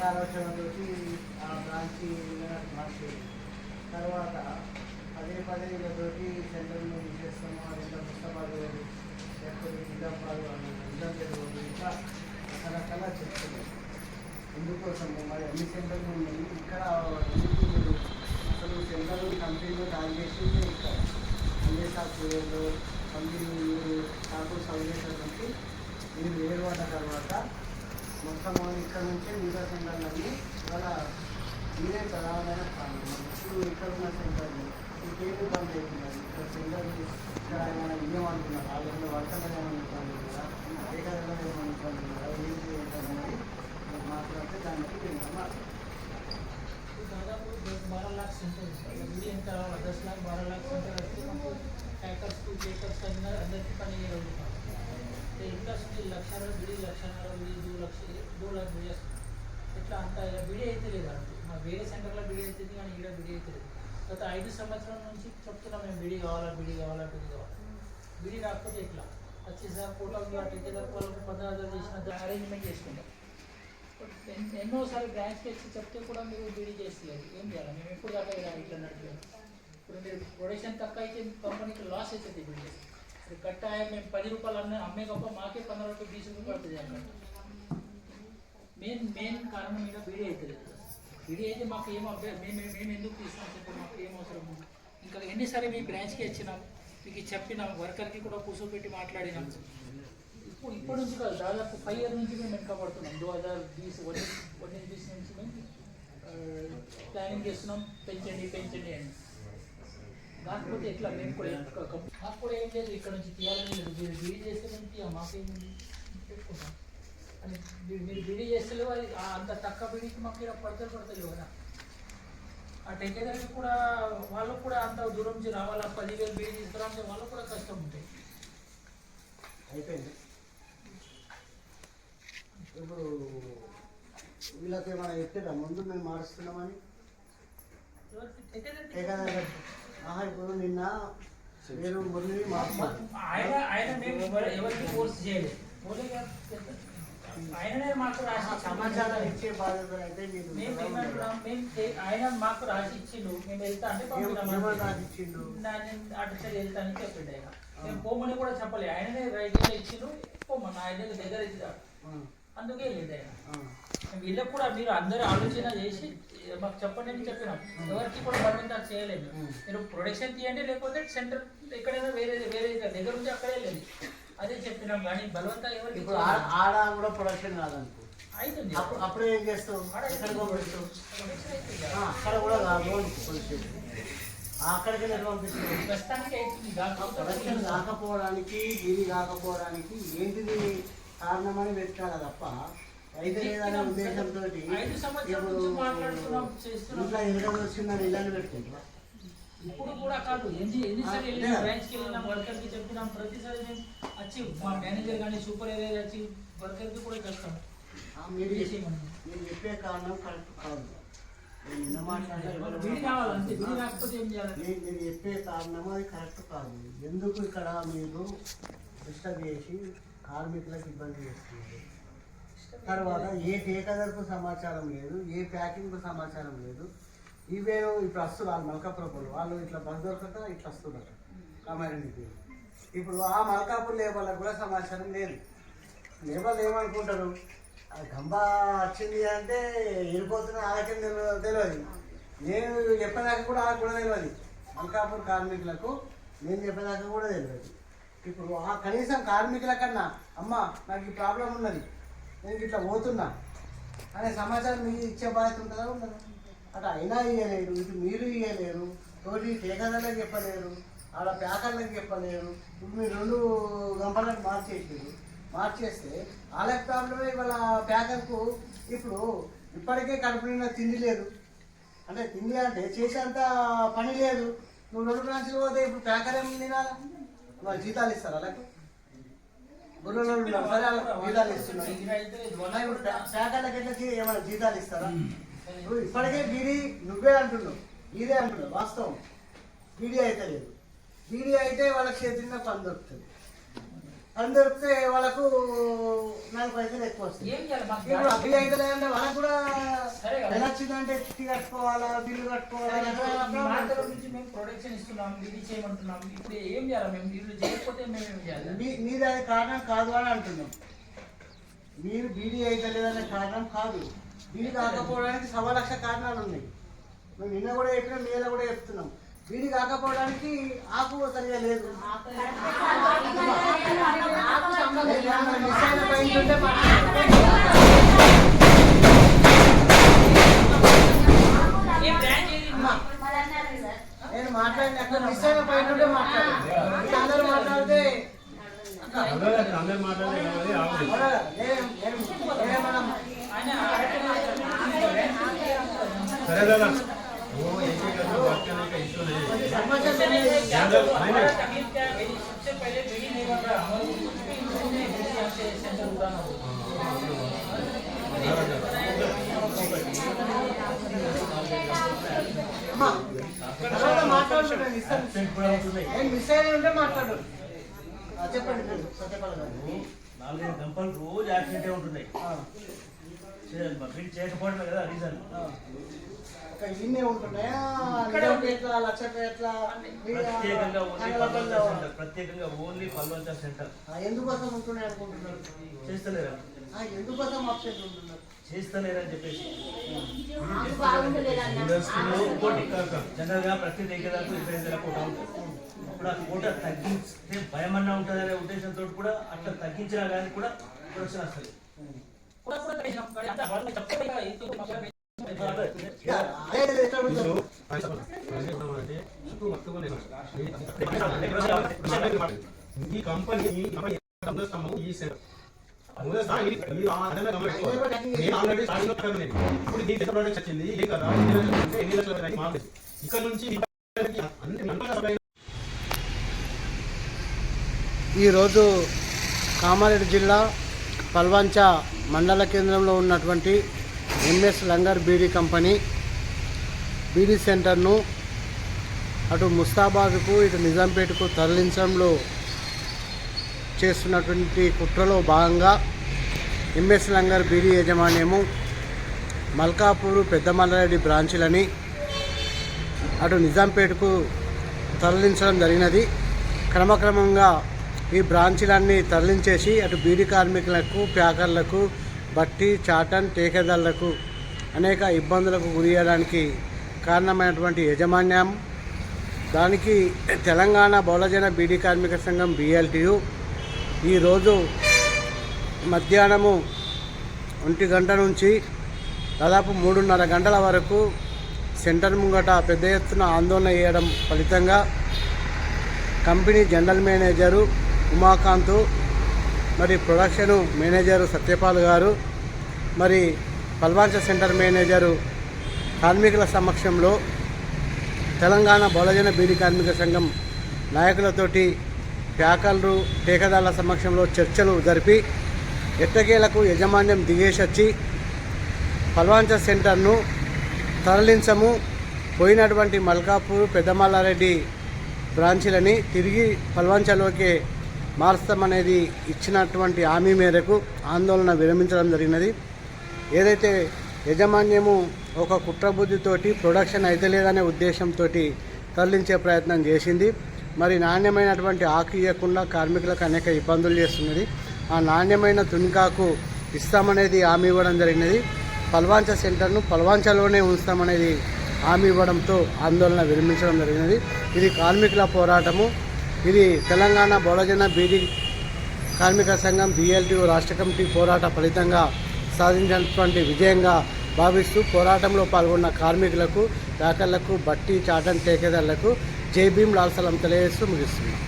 ఆలోచనతో ఆ బ్రాంచి మార్చేది. తర్వాత పదే పదే వీళ్ళతోటి సెంటర్ను తీసేస్తాము, అది ఎంత పుస్తకాలు లేకపోతే నిజామాబాద్ నిజాం తెలియదు, ఇట్లా రకరకాల చెప్తున్నాయి. ఎందుకోసము మరి అన్ని సెంటర్లు ఉన్నాయి ఇక్కడ, ఎందుకు మీరు అసలు సెంటర్ కంపెనీలో టార్గెట్ చేసింది ఇక్కడ అన్ని సాఫ్ట్వేర్లు కంపెనీ మీరు నాకు సౌకర్యం నుంచి మీరు వేరుపడ్డ తర్వాత మొత్తం ఇక్కడ నుంచే మిగతా సెంటర్లన్నీ ఇవాళ మీరే ప్రధానమైన కారణం. ఇప్పుడు ఇక్కడ ఉన్న సెంటర్లు ఇంకేమి పని అవుతున్నారు, ఇక్కడ సెంటర్ ఇక్కడ ఏమైనా ఇవ్వం అంటున్నారు, వాళ్ళ వర్షాలు ఏమైనా ఇబ్బంది ఉందా, ఏకాదంలో ఏమైనా ఇబ్బంది ఉందా, ఏంటి ఏంటనేది మాట్లాడితే దానికి మేము दादा 12 लाख सेंटर बिल्डिंग का 10 लाख 12 लाख सेंटर हमको हैकर्स को चेकर्स करना अंदर की पानी ये होता है इंडस्ट्री लक्षण बिड़ी लक्षण बिड़ी 2 लाख बिड़ी इट्ला अंत बिड़ी అయితే లేదండి మా వేరే సెంటర్లో బిడి అవుతుంది కానీ ఇక్కడ బిడి అయితే లేదు. గత 5 సంవత్సరాల నుంచి చెప్తున్నా మేము బిడి కావాలా బిడి కావాలా బిడి కావాలా, బిడి రాకపోతే ఇట్లా వచ్చేసారి ఫోటో టికెట్ వాళ్ళకి 10,000 చేసిన అరేంజ్మెంట్ చేసుకుంటాం. ఎన్నోసారి బ్రాంచ్కి వచ్చి చెప్తే కూడా మీరు బీడీ చేస్తలేదు, ఏం చేయాలి? మేము ఎప్పుడు దాకా ఇట్లా నడిపాము. ఇప్పుడు మీరు ప్రొడక్షన్ తక్కువ అయితే కంపెనీకి లాస్ అవుతుంది. బీడీ ఇప్పుడు కట్టాయ మేము 10 రూపాయలు అమ్మే గొప్ప మాకే 15 రూపాయలు 20 రూపాయలు పడుతుంది అక్కడ. మెయిన్ కారణం మీద బీడీ అవుతుంది. బీడీ అయితే మాకు ఏం మేము ఎందుకు తీస్తాం చెప్పి మాకు ఏం అవసరం. ఇంకా ఎన్నిసార్లు మీ బ్రాంచ్కి వచ్చినాం, మీకు చెప్పినాం, వర్కర్కి కూడా కూర్చోబెట్టి మాట్లాడినాం. ఇప్పటి నుంచి కాదు, దాదాపు 5 ఇయర్ నుంచి మేము వెనక పడుతున్నాం. 2020 నుంచి మేము ప్లానింగ్ చేస్తున్నాం, పెంచండి పెంచండి అని. కాకపోతే ఎట్లా మేము కూడా మాకు కూడా ఏం లేదు, ఇక్కడ నుంచి తీయాలని లేదు. మీరు బిడీ చేస్తే మేము తీయ మాకేమి పెట్టుకుంటాం అని. మీరు బిడీ చేస్తలేవు, అది అంత తక్కువ బిడీకి మాకు ఇక్కడ పడతలేవు కదా. ఆ టెక్కేదానికి కూడా వాళ్ళకు కూడా అంత దూరం నుంచి రావాలా, 10,000 బిడీ తీసుకురావాలంటే వాళ్ళకు కూడా కష్టం ఉంటాయి. అయిపోయింది. ఇప్పుడు వీళ్ళకి ఏమైనా చెప్పేదా ముందు మేము మారుస్తున్నామని? ఇప్పుడు నిన్న మీరు మురళి ఆయననే మాకు రాసి సమాచారం ఇచ్చే బాధ్యత అయితే ఆయన మాకు రాసి ఇచ్చిండు. మేము వెళ్తా అంటే ఇచ్చిండు, అటు సైడ్ వెళ్తా అని చెప్పిండు ఆయన. మేము పోమని కూడా చెప్పలేదు, ఆయననే రైతులు ఇచ్చిండు పోమని ఆయన దగ్గర ఇచ్చాడు, అందుకే లేదు ఆయన. వీళ్ళకి కూడా మీరు అందరూ ఆలోచన చేసి మాకు చెప్పండి అని చెప్పినాం. ఎవరికి కూడా బలవంతం చేయలేదు. మీరు ప్రొడక్షన్ తీయండి, లేకపోతే సెంటర్ ఎక్కడైనా వేరే వేరే దగ్గర ఉంటే అక్కడే లేదు, అదే చెప్పినాం. కానీ బలవంతం ఎవరికి ఆడ కూడా ప్రొడక్షన్ కాదనుకో అవుతుంది. అప్పుడే ఏం చేస్తావు, అక్కడ కూడా అక్కడికి పంపిస్తుంది. ప్రస్తుతానికి అవుతుంది. ప్రొడక్షన్ కాకపోవడానికి ఇది కాకపోవడానికి ఏంటిది కారణమని వెతకాలి తప్ప అయితే లేదనే ఉద్దేశంతో ఇంట్లో ఎదురు వచ్చిందని ఇలాంటి పెట్టుకుంటా. ఇప్పుడు కూడా కాదు, ఎన్నిసార్లు బ్రాంచ్కి వెళ్ళినాం, వర్కర్కి చెప్పినాం. ప్రతిసారి మేము వచ్చి మా మేనేజర్ కానీ సూపర్వైజర్ వచ్చి వర్కర్కి కూడా కష్టం. మీరు చెప్పే కారణం కరెక్ట్ కాదు. మీరు చెప్పే కారణం అది కరెక్ట్ కాదు. ఎందుకు ఇక్కడ మీరు డిస్టర్బ్ చేసి కార్మికులకు ఇబ్బంది చేస్తున్నారు. తర్వాత ఏ టేకదర్కు సమాచారం లేదు, ఏ ప్యాకింగ్కు సమాచారం లేదు. ఇవేను ఇప్పుడు వస్తున్నారు మల్కాపురం వాళ్ళు ఇట్లా బస్ దొరకక ఇట్లా వస్తున్నారు కామారెడ్డికి. ఇప్పుడు ఆ మల్కాపూర్ లేబర్లకు కూడా సమాచారం లేదు. లేబర్లు ఏమనుకుంటారు, గంబా వచ్చింది అంటే వెళ్ళిపోతున్న వాళ్ళకేం తెలియదు. నేను చెప్పేదాకా కూడా వాళ్ళకి కూడా తెలియదు. మల్కాపూర్ కార్మికులకు నేను చెప్పేదాకా కూడా తెలియదు. ఇప్పుడు ఆ కనీసం కార్మికుల కన్నా అమ్మ నాకు ఈ ప్రాబ్లం ఉన్నది, నేను ఇట్లా పోతున్నా అనే సమాచారం మీకు ఇచ్చే బాధ్యత ఉంటుందా ఉండదు? అటు అయినా ఇవ్వలేరు, ఇటు మీరు ఇవ్వలేరు, తోటి టేకదారులకు చెప్పలేరు, ఆడ ప్యాకర్లకు చెప్పలేరు. ఇప్పుడు మీరు 2 గంపలకు మార్చేస్తే వాళ్ళకి ప్రాబ్లమే. ఇవాళ ప్యాకర్కు ఇప్పుడు ఇప్పటికే కడుపు నిండా తిండి లేదు, అంటే తిండి అంటే చేసేంత పని లేదు. నువ్వు 2 బ్రాంచ్లు పోతే ఇప్పుడు ప్యాకర్ ఏమి తినాలా? వాళ్ళు జీతాలు ఇస్తారా? అలాగే గుర్రెలు సరే జీతాలు ఇస్తున్నారు. ఇప్పుడు ప్యాకర్లకి ఎట్లా ఏమైనా జీతాలు ఇస్తారా? నువ్వు ఇప్పటికే బీడీ నువ్వే అంటున్నావు, ఇదే అంటున్నావు. వాస్తవం బీడీ అయితే లేదు. బీడీ అయితే వాళ్ళకి చేతిలో పని దొరుకుతుంది. అని దొరికితే వాళ్ళకు 4 పైసలు ఎక్కువ వస్తాయి. ఏం చేయాలి మాకు ఇప్పుడు అభివృద్ధి అయితే లేదంటే వాళ్ళకు కూడా సరే కదా. ఎలా వచ్చిందంటే చిట్టి కట్టుకోవాలా, బిల్లు కట్టుకోవాలా, మార్కెట్ నుంచి మేము ప్రొడక్షన్ ఇస్తున్నాం, ఇది చేయమంటున్నాం. ఇప్పుడు ఏం చేయాలి మేము? వీళ్ళు చేయకపోతే మేము ఏం చేయాలి? మీరు అది కారణం కాదు అని అంటున్నాం. మీరు బీడీ అయితే లేదనే కారణం కాదు. బీడీ కాకపోవడానికి 1,00,000 కారణాలు ఉన్నాయి. మేము నిన్న కూడా చెప్పినాం, మీద కూడా చెప్తున్నాం. బీడీ కాకపోవడానికి ఆకు సరిగా లేదు. నేను మాట్లాడిన అక్కడ మిస్ అయిన పైన ఉంటే మాట్లాడాను. అందరూ మాట్లాడితే మాట్లాడుతున్నాను. మిస్ అయిన ఉంటే మాట్లాడు. చెప్పండి సత్యపాల్ గారు. 4-5 గంటలు రోజు యాక్సిడెంటే ఉంటున్నాయి. చేయకపోవడం కదా రీజన్. ఇన్నే ఉంటున్నాయా? లక్షపేట్ల ప్రత్యేకంగా ఓన్లీ పల్వంచ సెంటర్. ఎందుకోసం ఉంటున్నాయి అనుకుంటున్నారు? చేస్తలేరా? ఎందుకోసం ఆప్షన్ ఉంటున్నారు? చేస్తలేరని చెప్పేసి జనరల్ గా ప్రతి దగ్గరకు 25,000 కోట ఉంటుంది. ఇప్పుడు ఆ కోట తగ్గిస్తే భయమన్నా ఉంటుందనే ఉద్దేశంతో కూడా అట్లా తగ్గించినా కానీ కూడా ప్రొడక్షన్ వస్తుంది. ఈ కంపెనీ ఈ సెంటర్ ఈరోజు కామారెడ్డి జిల్లా పల్వంచ మండల కేంద్రంలో ఉన్నటువంటి ఎంఎస్ లంగర్ బీడీ కంపెనీ బీడీ సెంటర్ను అటు ముస్తాబాద్కు ఇటు నిజాంపేటకు తరలించడంలో చేస్తున్నటువంటి కుట్రలో భాగంగా ఎంఎస్ లంగర్ బీడీ యాజమాన్యము మల్కాపూరు పెద్దమల్లారెడ్డి బ్రాంచులని అటు నిజాంపేటకు తరలించడం జరిగినది. క్రమక్రమంగా ఈ బ్రాంచీలన్నీ తరలించేసి అటు బీడీ కార్మికులకు, ప్యాకర్లకు, బట్టి, చాటన్, టేకేదారులకు అనేక ఇబ్బందులకు గురియడానికి కారణమైనటువంటి యాజమాన్యం, దానికి తెలంగాణ బహుళజన బీడీ కార్మిక సంఘం BLTU ఈరోజు మధ్యాహ్నము 1 గంట నుంచి దాదాపు 3:30 గంటల వరకు సెంటర్ ముంగట పెద్ద ఎత్తున ఆందోళన చేయడం ఫలితంగా కంపెనీ జనరల్ మేనేజరు ఉమాకాంత్, మరి ప్రొడక్షన్ మేనేజరు సత్యపాల్ గారు, మరి పల్వంచ సెంటర్ మేనేజరు కార్మికుల సమక్షంలో తెలంగాణ బహుళజన బీడీ కార్మిక సంఘం నాయకులతోటి ప్యాకర్లు, టేకదారుల సమక్షంలో చర్చలు జరిపి ఎట్టకేలకు యాజమాన్యం దిగేసొచ్చి పల్వంచ సెంటర్ను తరలించము, పోయినటువంటి మల్కాపూర్, పెద్దమల్లారెడ్డి బ్రాంచీలని తిరిగి పల్వంచలోకి మారుస్తామనేది ఇచ్చినటువంటి హామీ మేరకు ఆందోళన విరమించడం జరిగినది. ఏదైతే యాజమాన్యము ఒక కుట్రబుద్ధితోటి ప్రొడక్షన్ అయితే లేదనే ఉద్దేశంతో తరలించే ప్రయత్నం చేసింది. మరి నాణ్యమైనటువంటి ఆకు ఇవ్వకుండా కార్మికులకు అనేక ఇబ్బందులు చేస్తున్నది. ఆ నాణ్యమైన తునికాకు ఇస్తామనేది హామీ ఇవ్వడం జరిగినది. పల్వంచ సెంటర్ను పల్వంచలోనే ఉంచుతామనేది హామీ ఇవ్వడంతో ఆందోళన విరమించడం జరిగినది. ఇది కార్మికుల పోరాటము. ఇది తెలంగాణ బహుళజన బీడీ కార్మిక సంఘం BLTU రాష్ట్ర కమిటీ పోరాట ఫలితంగా సాధించినటువంటి విజయంగా భావిస్తూ పోరాటంలో పాల్గొన్న కార్మికులకు, ప్యాకర్లకు, బట్టి, చాటన్, టేకేదారులకు జై భీమ్, లాల్ సలాం తెలియజేస్తూ ముగిస్తున్నాం.